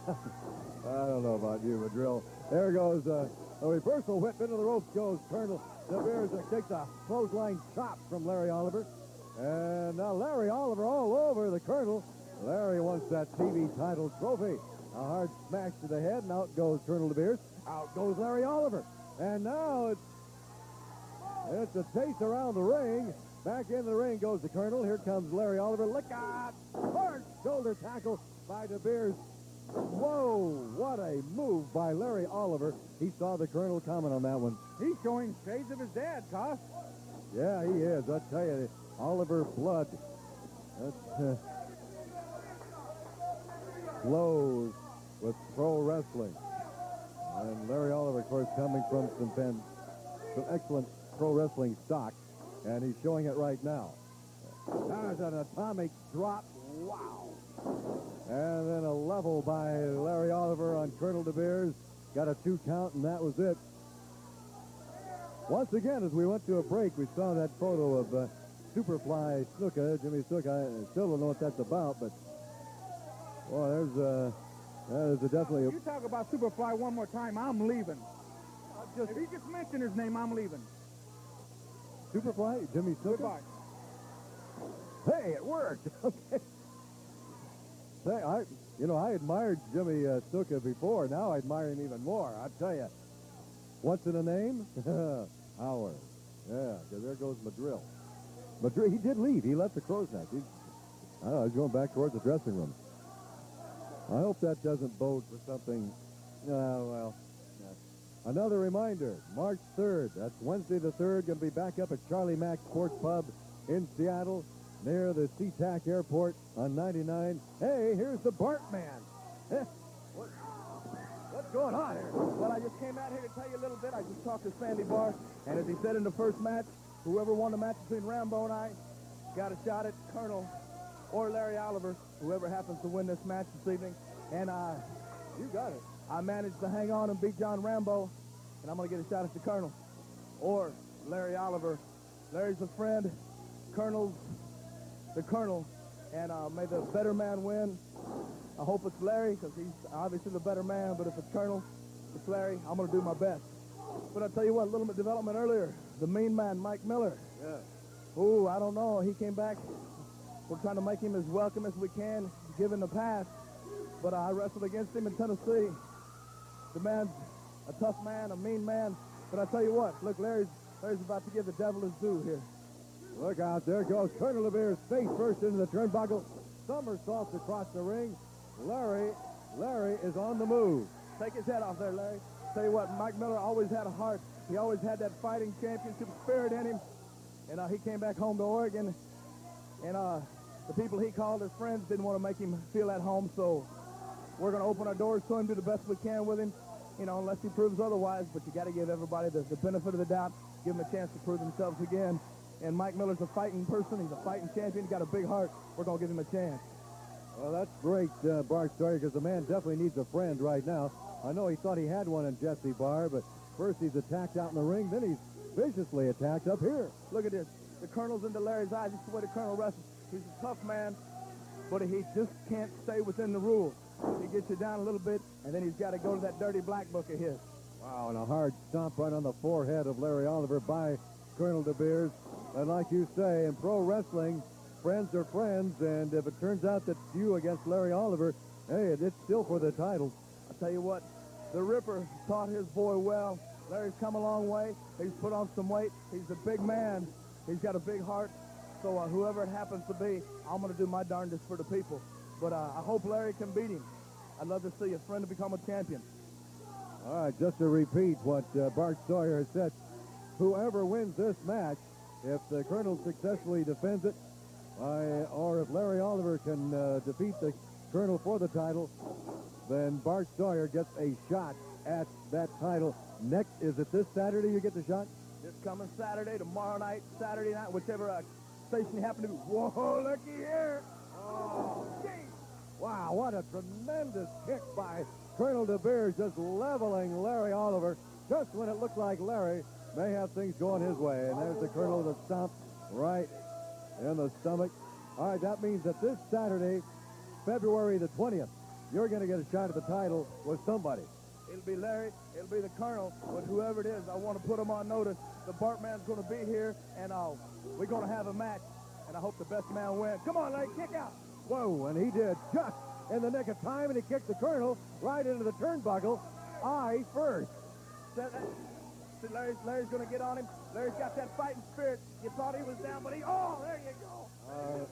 I don't know about you, Madrill. There goes a reversal whip into the ropes goes Colonel De Beers, takes a clothesline chop from Larry Oliver. And now Larry Oliver all over the Colonel. Larry wants that TV title trophy. A hard smash to the head, and out goes Colonel De Beers. Out goes Larry Oliver. And now it's a chase around the ring. Back in the ring goes the Colonel. Here comes Larry Oliver. Look out! Hard shoulder tackle by De Beers. Whoa, what a move by Larry Oliver. He saw the Colonel coming on that one. He's showing shades of his dad, Cost. Yeah, he is. I tell you, Oliver blood. That flows with pro wrestling. And Larry Oliver, of course, coming from some excellent pro wrestling stock. And he's showing it right now. There's an atomic drop. Wow. And then a level by Larry Oliver on Colonel De Beers. Got a 2 count, and that was it. Once again, as we went to a break, we saw that photo of Superfly Snuka, Jimmy Snuka. I still don't know what that's about, but boy, that is definitely. You talk about Superfly one more time, I'm leaving. If he just mentioned his name, I'm leaving. Superfly, Jimmy Snuka. Goodbye. Hey, it worked. Okay. Say, I admired Jimmy Snuka before. Now I admire him even more. I'll tell you. What's in a name? Howard. Yeah, because there goes Madrill. Madrill, he did leave. He left the crow's nest. I don't know, he's going back towards the dressing room. I hope that doesn't bode for something. Well. Yeah. Another reminder, March 3rd. That's Wednesday the 3rd. Going to be back up at Charlie Mack Sports Pub in Seattle, near the SeaTac Airport on 99. Hey, here's the Bartman. What's going on here? Well, I just came out here to tell you a little bit. I just talked to Sandy Barr, and as he said in the first match, whoever won the match between Rambo and I got a shot at Colonel or Larry Oliver, whoever happens to win this match this evening. And you got it. I managed to hang on and beat John Rambo, and I'm going to get a shot at the Colonel or Larry Oliver. Larry's a friend. Colonel's the Colonel, and may the better man win. I hope it's Larry, because he's obviously the better man, but if it's Colonel, it's Larry, I'm going to do my best. But I'll tell you what, a little bit of development earlier. The mean man, Mike Miller. Yeah. Ooh, I don't know. He came back. We're trying to make him as welcome as we can, given the past. But I wrestled against him in Tennessee. The man's a tough man, a mean man. But I tell you what, look, Larry's about to give the devil his due here. Look out, there goes Colonel De Beers face first into the turnbuckle. Somersaults across the ring. Larry is on the move. Take his head off there, Larry. Tell you what, Mike Miller always had a heart. He always had that fighting championship spirit in him. And he came back home to Oregon. And the people he called his friends didn't want to make him feel at home. So we're going to open our doors to him, do the best we can with him, unless he proves otherwise. But you got to give everybody the benefit of the doubt, give them a chance to prove themselves again. And Mike Miller's a fighting person. He's a fighting champion. He's got a big heart. We're going to give him a chance. Well, that's great, Bart Sawyer, because the man definitely needs a friend right now. I know he thought he had one in Jesse Barr, but first he's attacked out in the ring, then he's viciously attacked up here. Look at this. The Colonel's into Larry's eyes. This is the way the Colonel wrestles. He's a tough man, but he just can't stay within the rules. He gets you down a little bit, and then he's got to go to that dirty black book of his. Wow, and a hard stomp right on the forehead of Larry Oliver by Colonel De Beers. And like you say, in pro wrestling, friends are friends, and if it turns out that you against Larry Oliver, hey, it's still for the title. I'll tell you what, the Ripper taught his boy well. Larry's come a long way. He's put on some weight. He's a big man. He's got a big heart. So whoever it happens to be, I'm going to do my darndest for the people. But I hope Larry can beat him. I'd love to see a friend to become a champion. All right, just to repeat what Bart Sawyer has said, whoever wins this match, if the Colonel successfully defends it, or if Larry Oliver can defeat the Colonel for the title, then Bart Sawyer gets a shot at that title. Next, is it this Saturday you get the shot? This coming Saturday, tomorrow night, Saturday night, whichever station you happen to be. Whoa, looky here. Oh, geez. Wow, what a tremendous kick by Colonel De Beers, just leveling Larry Oliver just when it looked like Larry may have things going his way. And there's the Colonel that stomped right in the stomach. All right, that means that this Saturday, February the 20th, you're going to get a shot at the title with somebody. It'll be Larry, it'll be the Colonel, but whoever it is, I want to put him on notice. The Bartman's going to be here, and we're going to have a match, and I hope the best man wins. Come on, Larry, kick out. Whoa, and he did just in the nick of time, and he kicked the Colonel right into the turnbuckle, eye first. Larry's going to get on him. Larry's got that fighting spirit. You thought he was down, but there you go.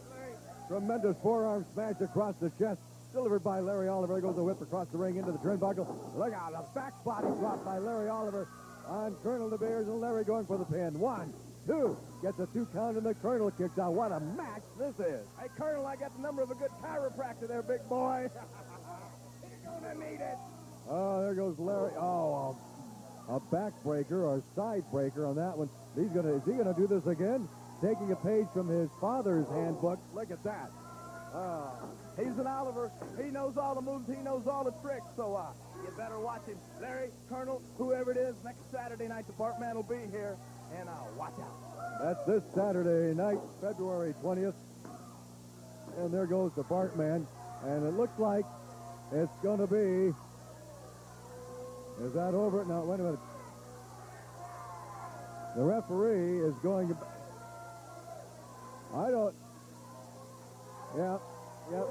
Tremendous forearm smash across the chest, delivered by Larry Oliver. There goes the whip across the ring into the turnbuckle. Look out, a back body drop by Larry Oliver on Colonel De Beers, and Larry going for the pin. 1, 2, gets a 2 count, and the Colonel kicks out. What a match this is. Hey, Colonel, I got the number of a good chiropractor there, big boy. You're going to need it. Oh, there goes Larry. Oh, a backbreaker or side breaker on that one. Is he gonna do this again? Taking a page from his father's handbook. Look at that. He's an Oliver. He knows all the moves. He knows all the tricks. So you better watch him. Larry, Colonel, whoever it is, next Saturday night, the Bartman will be here. And watch out. That's this Saturday night, February 20th. And there goes the Bartman. And it looks like it's going to be... Is that over? No, wait a minute. The referee is going to... I don't... Yeah,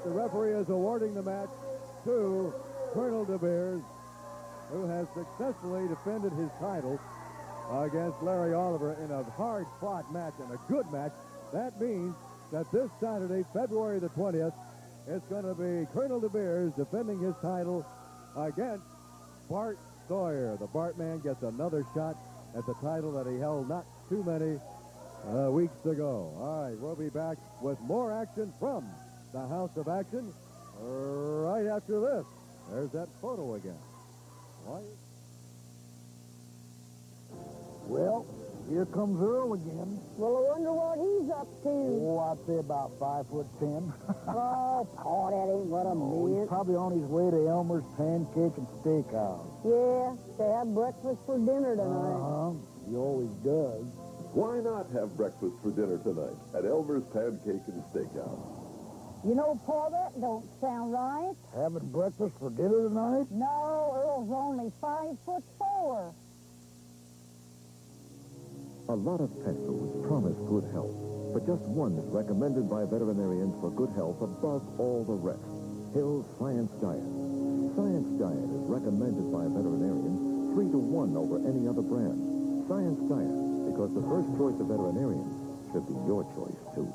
the referee is awarding the match to Colonel De Beers, who has successfully defended his title against Larry Oliver in a hard-fought match and a good match. That means that this Saturday, February the 20th, it's going to be Colonel De Beers defending his title against Bart Sawyer. The Bartman gets another shot at the title that he held not too many weeks ago. All right, we'll be back with more action from the House of Action right after this. There's that photo again. Why? Well, here comes Earl again. Well, I wonder what he's up to. Oh, I'd say about 5'10". Oh, Paul, that ain't what I He's meant. probably on his way to Elmer's Pancake and Steakhouse. Yeah, they have breakfast for dinner tonight. He always does. Why not have breakfast for dinner tonight at Elmer's Pancake and Steakhouse? You know, Paul, that don't sound right. Having breakfast for dinner tonight? No, Earl's only 5'4". A lot of pet foods promise good health, but just one is recommended by veterinarians for good health above all the rest. Hill's Science Diet. Science Diet is recommended by veterinarians 3 to 1 over any other brand. Science Diet, because the first choice of veterinarians should be your choice, too.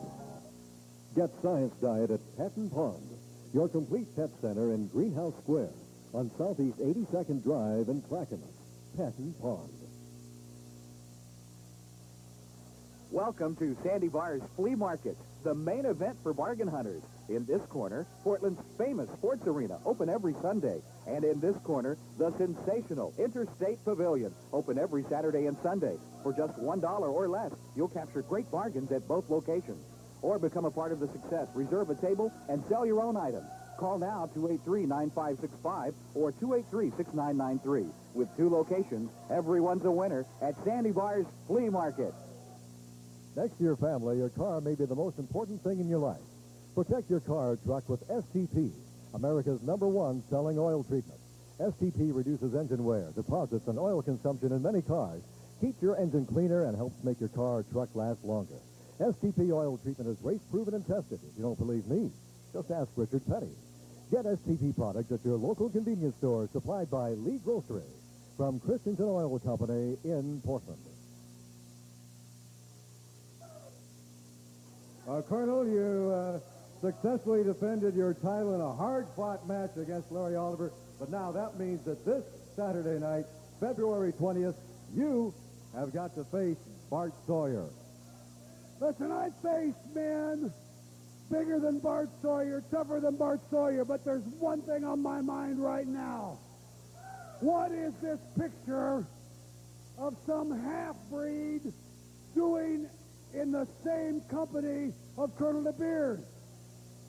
Get Science Diet at Patton Pond, your complete pet center in Greenhouse Square on Southeast 82nd Drive in Clackamas. Patton Pond. Welcome to Sandy Bar's Flea Market, the main event for bargain hunters. In this corner, Portland's famous sports arena, open every Sunday. And in this corner, the sensational Interstate Pavilion, open every Saturday and Sunday. For just $1 or less, you'll capture great bargains at both locations. Or become a part of the success. Reserve a table and sell your own items. Call now, 283-9565 or 283-6993. With 2 locations, everyone's a winner at Sandy Bar's Flea Market. Next to your family, your car may be the most important thing in your life. Protect your car or truck with STP, America's #1 selling oil treatment. STP reduces engine wear, deposits, and oil consumption in many cars, keeps your engine cleaner, and helps make your car or truck last longer. STP oil treatment is race-proven and tested. If you don't believe me, just ask Richard Petty. Get STP products at your local convenience store supplied by Lee Grocery from Christensen Oil Company in Portland. Colonel, you successfully defended your title in a hard-fought match against Larry Oliver, but now that means that this Saturday night, February 20th, you have got to face Bart Sawyer. Listen, I faced men bigger than Bart Sawyer, tougher than Bart Sawyer, but there's one thing on my mind right now. What is this picture of some half-breed doing in the same company of Colonel De Beers?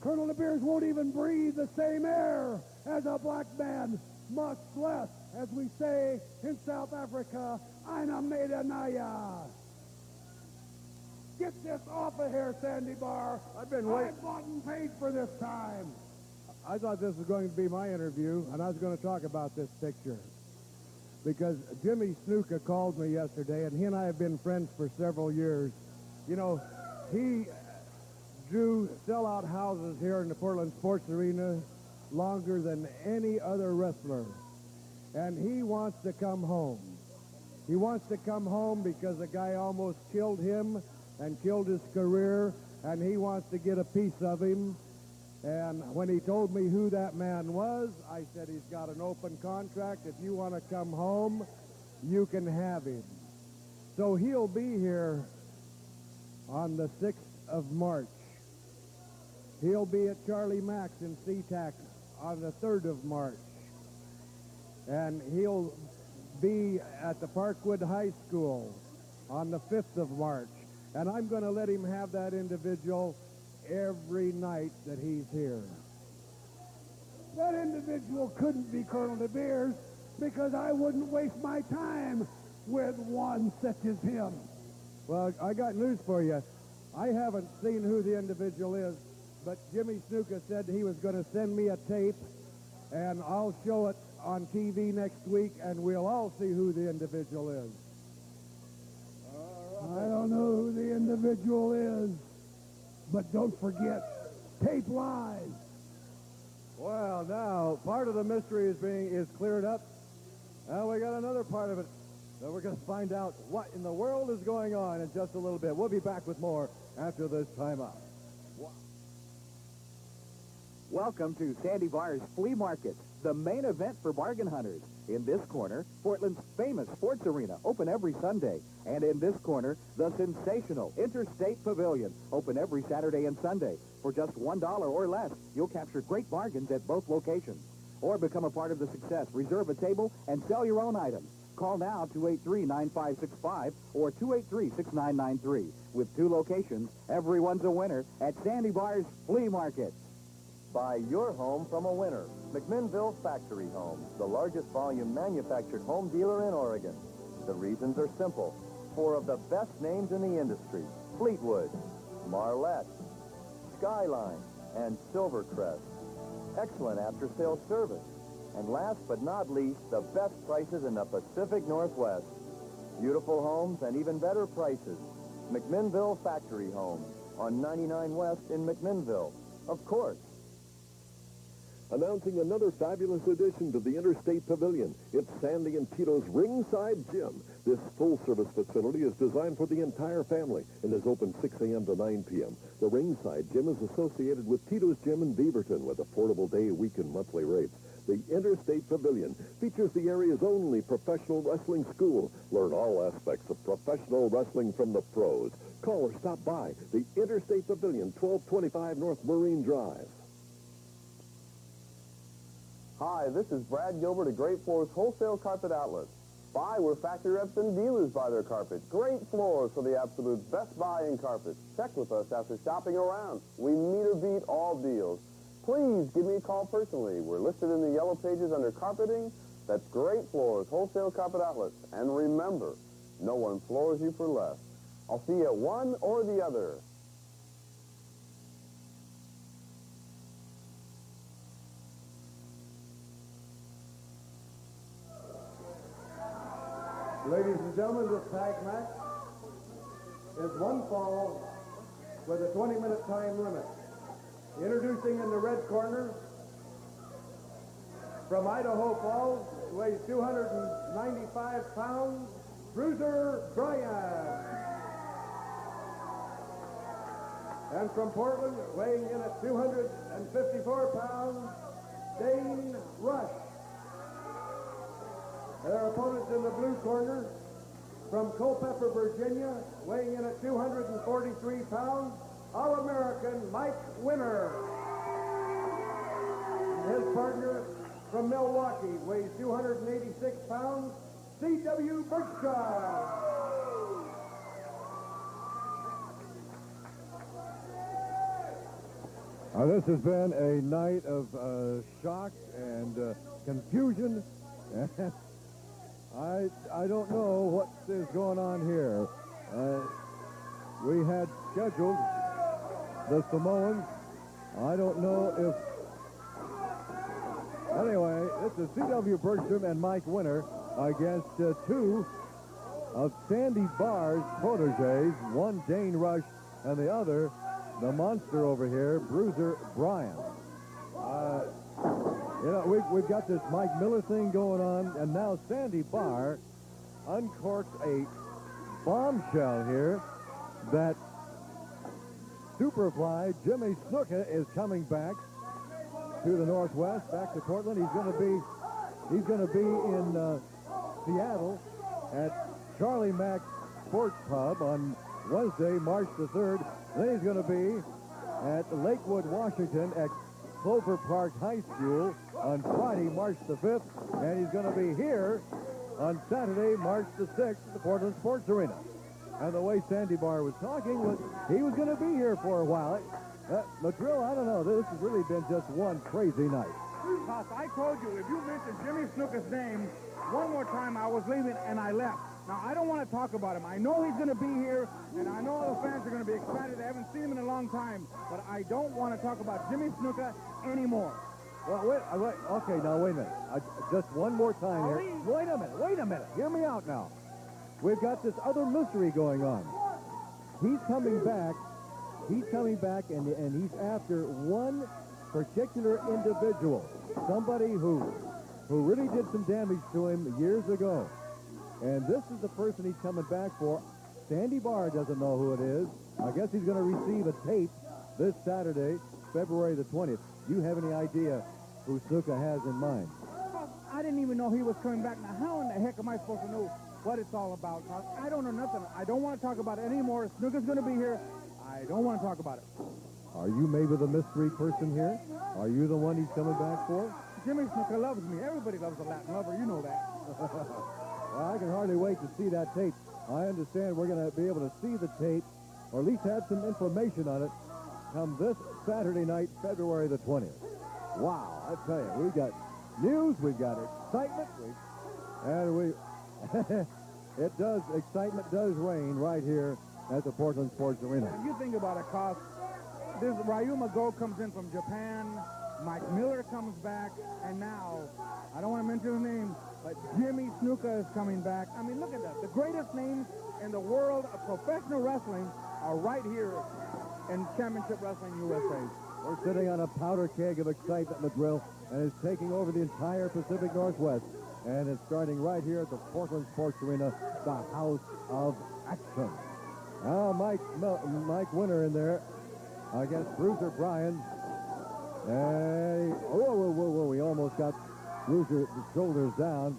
Colonel De Beers won't even breathe the same air as a black man, much less, as we say in South Africa, Eine Medanaya. Get this off of here, Sandy Bar. I've been waiting. I bought and paid for this time. I thought this was going to be my interview, and I was going to talk about this picture. Because Jimmy Snuka called me yesterday, and he and I have been friends for several years. You know, he drew sellout houses here in the Portland Sports Arena longer than any other wrestler. And he wants to come home. He wants to come home because a guy almost killed him and killed his career, and he wants to get a piece of him. And when he told me who that man was, I said, he's got an open contract. If you want to come home, you can have him. So he'll be here on the 6th of March. He'll be at Charlie Mack's in SeaTac on the 3rd of March. And he'll be at the Parkwood High School on the 5th of March. And I'm going to let him have that individual every night that he's here. That individual couldn't be Colonel De Beers because I wouldn't waste my time with one such as him. Well, I got news for you. I haven't seen who the individual is, but Jimmy Snuka said he was going to send me a tape, and I'll show it on TV next week, and we'll all see who the individual is. I don't know who the individual is, but don't forget, tape lies. Well, now, part of the mystery is cleared up. Now we got another part of it. So we're going to find out what in the world is going on in just a little bit. We'll be back with more after this timeout. Welcome to Sandy Bar's Flea Market, the main event for bargain hunters. In this corner, Portland's famous sports arena, open every Sunday. And in this corner, the sensational Interstate Pavilion, open every Saturday and Sunday. For just $1 or less, you'll capture great bargains at both locations. Or become a part of the success. Reserve a table and sell your own items. Call now 283-9565 or 283-6993. With 2 locations, everyone's a winner at Sandy Bar's Flea Market. Buy your home from a winner. McMinnville Factory Homes, the largest volume manufactured home dealer in Oregon. The reasons are simple. 4 of the best names in the industry: Fleetwood, Marlette, Skyline, and Silvercrest. Excellent after-sales service. And last but not least, the best prices in the Pacific Northwest. Beautiful homes and even better prices. McMinnville Factory Homes on 99 West in McMinnville. Of course. Announcing another fabulous addition to the Interstate Pavilion. It's Sandy and Tito's Ringside Gym. This full-service facility is designed for the entire family and is open 6 a.m. to 9 p.m. The Ringside Gym is associated with Tito's Gym in Beaverton with affordable day, week, and monthly rates. The Interstate Pavilion features the area's only professional wrestling school. Learn all aspects of professional wrestling from the pros. Call or stop by the Interstate Pavilion, 1225 North Marine Drive. Hi, this is Brad Gilbert of Great Floors Wholesale Carpet Outlet. Buy where factory reps and dealers buy their carpet. Great Floors for the absolute best buy in carpets. Check with us after shopping around. We meet or beat all deals. Please give me a call personally. We're listed in the yellow pages under carpeting. That's Great Floors Wholesale Carpet Outlet. And remember, no one floors you for less. I'll see you at one or the other. Ladies and gentlemen, this tag match is one fall with a 20-minute time limit. Introducing in the red corner, from Idaho Falls, weighs 295 pounds, Bruiser Bryan. And from Portland, weighing in at 254 pounds, Dane Rush. Their opponents in the blue corner, from Culpeper, Virginia, weighing in at 243 pounds, All-American Mike Winner. His partner from Milwaukee weighs 286 pounds, C.W. Berkshire. This has been a night of shock and confusion. I don't know what is going on here. We had scheduled the Samoans. I don't know if... Anyway, this is C.W. Bergstrom and Mike Winner against 2 of Sandy Barr's proteges, one Dane Rush and the other, the monster over here, Bruiser Bryan. You know, we've got this Mike Miller thing going on, and now Sandy Barr uncorked a bombshell here that Superfly Jimmy Snuka is coming back to the Northwest, back to Portland. He's going to be in Seattle at Charlie Mack's Sports Pub on Wednesday, March the 3rd. Then he's going to be at Lakewood, Washington at Clover Park High School on Friday, March the 5th, and he's going to be here on Saturday, March the 6th at the Portland Sports Arena. And the way Sandy Barr was talking was he was going to be here for a while. McGrill, I don't know. This has really been just one crazy night. Boss, I told you, if you mentioned Jimmy Snuka's name one more time, I was leaving and I left. Now, I don't want to talk about him. I know he's going to be here, and I know all the fans are going to be excited. I haven't seen him in a long time, but I don't want to talk about Jimmy Snuka anymore. Well, wait, okay, now, wait a minute. Just one more time here. Wait a minute. Hear me out now. We've got this other mystery going on. He's coming back, and he's after one particular individual, somebody who really did some damage to him years ago. And this is the person he's coming back for. Sandy Barr doesn't know who it is. I guess he's going to receive a tape this Saturday, February the 20th. Do you have any idea who Snuka has in mind? I didn't even know he was coming back. Now, how in the heck am I supposed to know what it's all about? I don't know nothing. I don't want to talk about it anymore. Snuka's going to be here. I don't want to talk about it. Are you maybe the mystery person here? Are you the one he's coming back for? Jimmy Snuka loves me. Everybody loves a Latin lover. You know that. Well, I can hardly wait to see that tape. I understand we're going to be able to see the tape, or at least have some information on it, come this Saturday night, February the 20th. Wow, I tell you, we've got news, we've got excitement, excitement does reign right here at the Portland Sports Arena. If you think about it, Koss, this Ryuma Go comes in from Japan, Mike Miller comes back, and now, I don't want to mention the name, but Jimmy Snuka is coming back. I mean, look at that. The greatest names in the world of professional wrestling are right here in Championship Wrestling USA. We're sitting on a powder keg of excitement, McGrill, and it's taking over the entire Pacific Northwest. And it's starting right here at the Portland Sports Arena, the House of Action. Now, Mike Winter in there against Bruiser Bryan. We almost got Bruiser's shoulders down.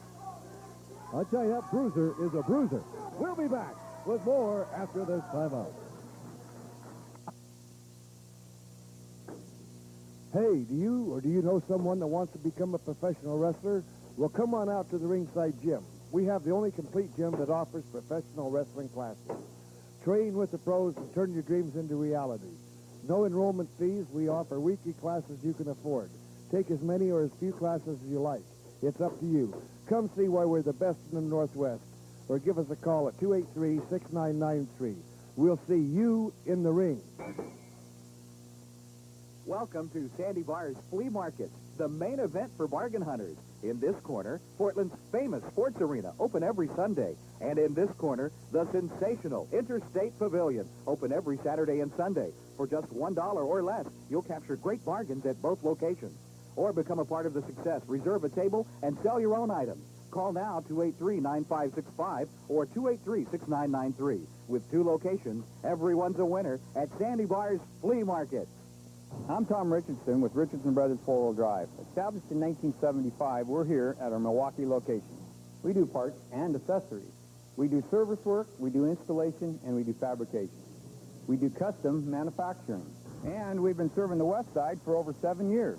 I'll tell you, that Bruiser is a bruiser. We'll be back with more after this timeout. Hey, do you know someone that wants to become a professional wrestler? Well, come on out to the Ringside Gym. We have the only complete gym that offers professional wrestling classes. Train with the pros and turn your dreams into reality. No enrollment fees. We offer weekly classes you can afford. Take as many or as few classes as you like. It's up to you. Come see why we're the best in the Northwest. Or give us a call at 283-6993. We'll see you in the ring. Welcome to Sandy Barr's Flea Market, the main event for bargain hunters. In this corner, Portland's famous sports arena, open every Sunday. And in this corner, the sensational Interstate Pavilion, open every Saturday and Sunday. For just $1 or less, you'll capture great bargains at both locations. Or become a part of the success. Reserve a table and sell your own items. Call now, 283-9565 or 283-6993. With 2 locations, everyone's a winner at Sandy Barr's Flea Market. I'm Tom Richardson with Richardson Brothers 4-Wheel Drive. Established in 1975, we're here at our Milwaukee location. We do parts and accessories. We do service work, we do installation, and we do fabrication. We do custom manufacturing. And we've been serving the West Side for over 7 years.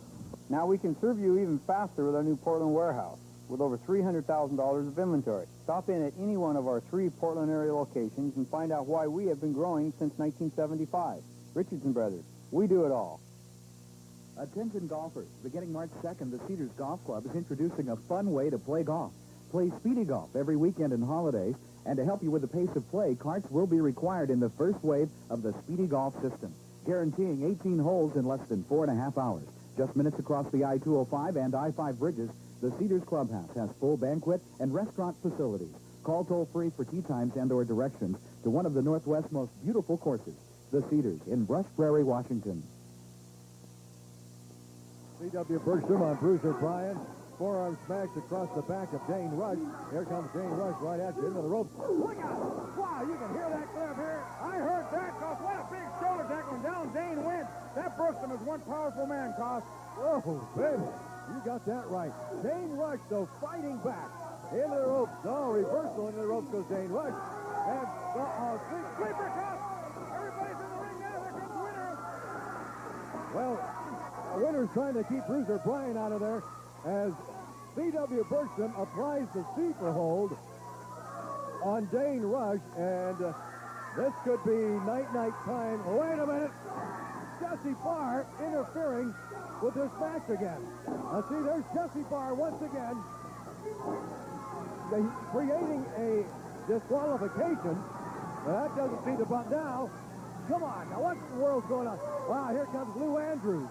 Now we can serve you even faster with our new Portland warehouse with over $300,000 of inventory. Stop in at any one of our 3 Portland area locations and find out why we have been growing since 1975. Richardson Brothers. We do it all. Attention golfers. Beginning March 2nd, the Cedars Golf Club is introducing a fun way to play golf. Play speedy golf every weekend and holidays, and to help you with the pace of play, carts will be required in the first wave of the Speedy Golf system, guaranteeing 18 holes in less than 4.5 hours. Just minutes across the I-205 and I-5 bridges, the Cedars Clubhouse has full banquet and restaurant facilities. Call toll-free for tee times and/or directions to one of the Northwest's most beautiful courses, the Cedars in Brush Prairie, Washington. C.W. Bergstrom on Bruiser Bryan. Forearm smashed across the back of Dane Rush. Here comes Dane Rush right at you into the ropes. Look out! Wow, you can hear that clip here. I heard that, Koss. What a big shoulder tackle, and down Dane went. That Bergstrom is one powerful man, Koss. Oh, baby. You got that right. Dane Rush, though, fighting back into the ropes. No, reversal into the ropes goes Dane Rush. And, sleeper, Koss. Everybody's in the ring now. There comes Winter. Well, Winter's trying to keep Bruiser Bryan out of there as C.W. Bergstrom applies the sleeper hold on Dane Rush, and this could be night-night time. Wait a minute. Just Jesse Barr interfering with this match again. See, there's Jesse Barr once again creating a disqualification. That doesn't seem to butt now. Come on, now what in the world's going on? Wow, here comes Lou Andrews.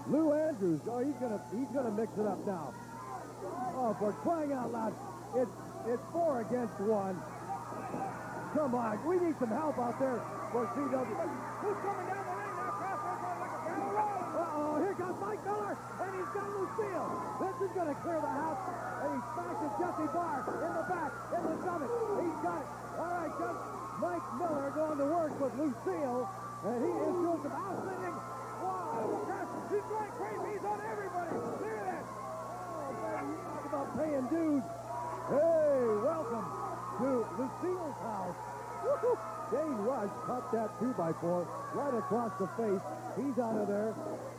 Lou Andrews, oh, he's gonna mix it up now. Oh, for crying out loud, it's 4 against 1. Come on, we need some help out there for CW. Who's coming down the ring now, Cross? Uh-oh, here comes Mike Miller, and he's got Lucille. This is going to clear the house, and he smashes Jesse Barr in the back, in the stomach. He's got it. All right, Mike Miller going to work with Lucille, and he is doing some outstanding. Wow, he's going crazy. He's on everybody. Look at that. Oh, man, you talk about paying dues. Hey, welcome to Lucille's house. Woo-hoo. Dane Rush caught that 2x4 right across the face. He's out of there.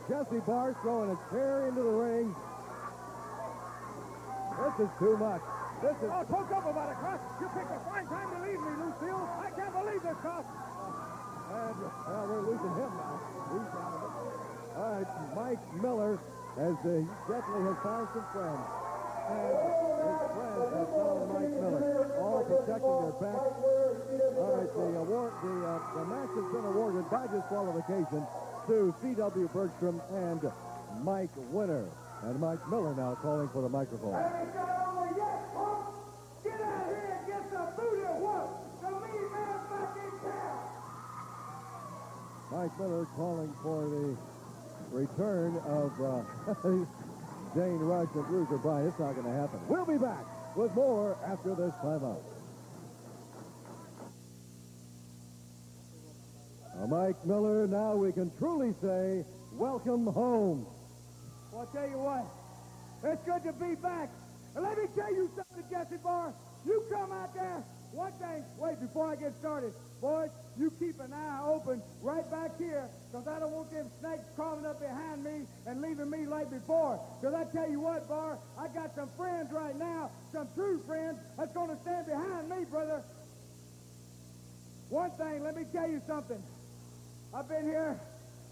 Jesse Barr throwing a chair into the ring. This is too much. This is... Oh, talk up about it, Cross. You picked a fine time to leave me, Lucille. I can't believe this, Cross. And, well, we're losing him now. He's out of it. All right, Mike Miller, as he definitely has found some friends. And his friends have found Mike Miller, all protecting their back. All right, the match has been awarded by disqualification to C.W. Bergstrom and Mike Winner. And Mike Miller now calling for the microphone. Get out here and get some food at once. The mean man's back in town. Mike Miller calling for the return of Dane Rush and Bruiser Bryan. It's not going to happen. We'll be back with more after this timeout. Mike Miller, now we can truly say, welcome home. Well, I'll tell you what, it's good to be back. And let me tell you something, Jesse Barr. You come out there. One thing, wait, before I get started, boys, you keep an eye open right back here, because I don't want them snakes crawling up behind me and leaving me like before. Because I tell you what, Barr, I got some friends right now, some true friends, that's going to stand behind me, brother. One thing, let me tell you something. I've been here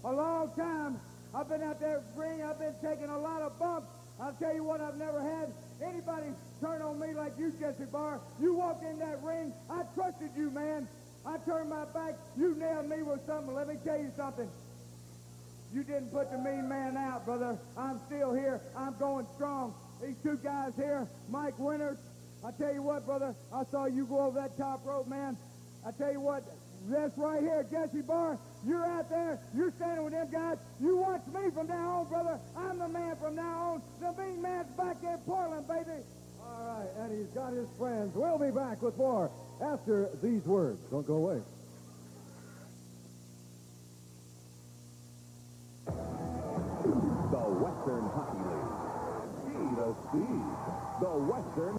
a long time. I've been out there ring. I've been taking a lot of bumps. I'll tell you what, I've never had anybody turn on me like you, Jesse Barr. You walked in that ring. I trusted you, man. I turned my back. You nailed me with something. Let me tell you something. You didn't put the mean man out, brother. I'm still here. I'm going strong. These two guys here, Mike Winters. I tell you what, brother, I saw you go over that top rope, man. I tell you what, this right here, Jesse Barr, you're out there, you're standing with them guys. You watch me from now on, brother. I'm the man from now on. The mean man's back in Portland, baby. All right, and he's got his friends. We'll be back with more after these words. Don't go away. The Western Hockey League. C to C. The Western.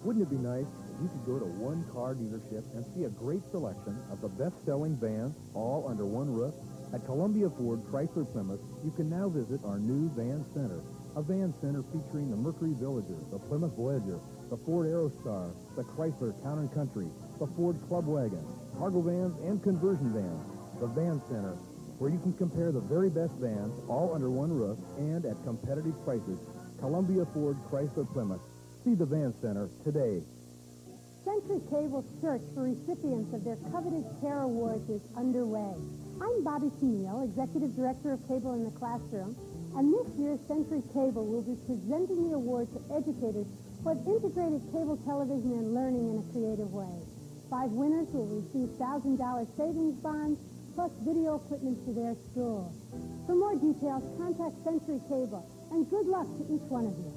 Wouldn't it be nice if you could go to one car dealership and see a great selection of the best-selling vans all under one roof? At Columbia Ford Chrysler Plymouth, you can now visit our new Van Center. A van center featuring the Mercury Villager, the Plymouth Voyager, the Ford Aerostar, the Chrysler Town & Country, the Ford Club Wagon, cargo vans, and conversion vans. The Van Center, where you can compare the very best vans all under one roof and at competitive prices. Columbia Ford Chrysler Plymouth. See the Van Center today. Century Cable's search for recipients of their coveted CARE Awards is underway. I'm Bobby Camille, Executive Director of Cable in the Classroom, and this year Century Cable will be presenting the award to educators who have integrated cable television and learning in a creative way. 5 winners will receive $1,000 savings bonds plus video equipment to their school. For more details, contact Century Cable, and good luck to each one of you.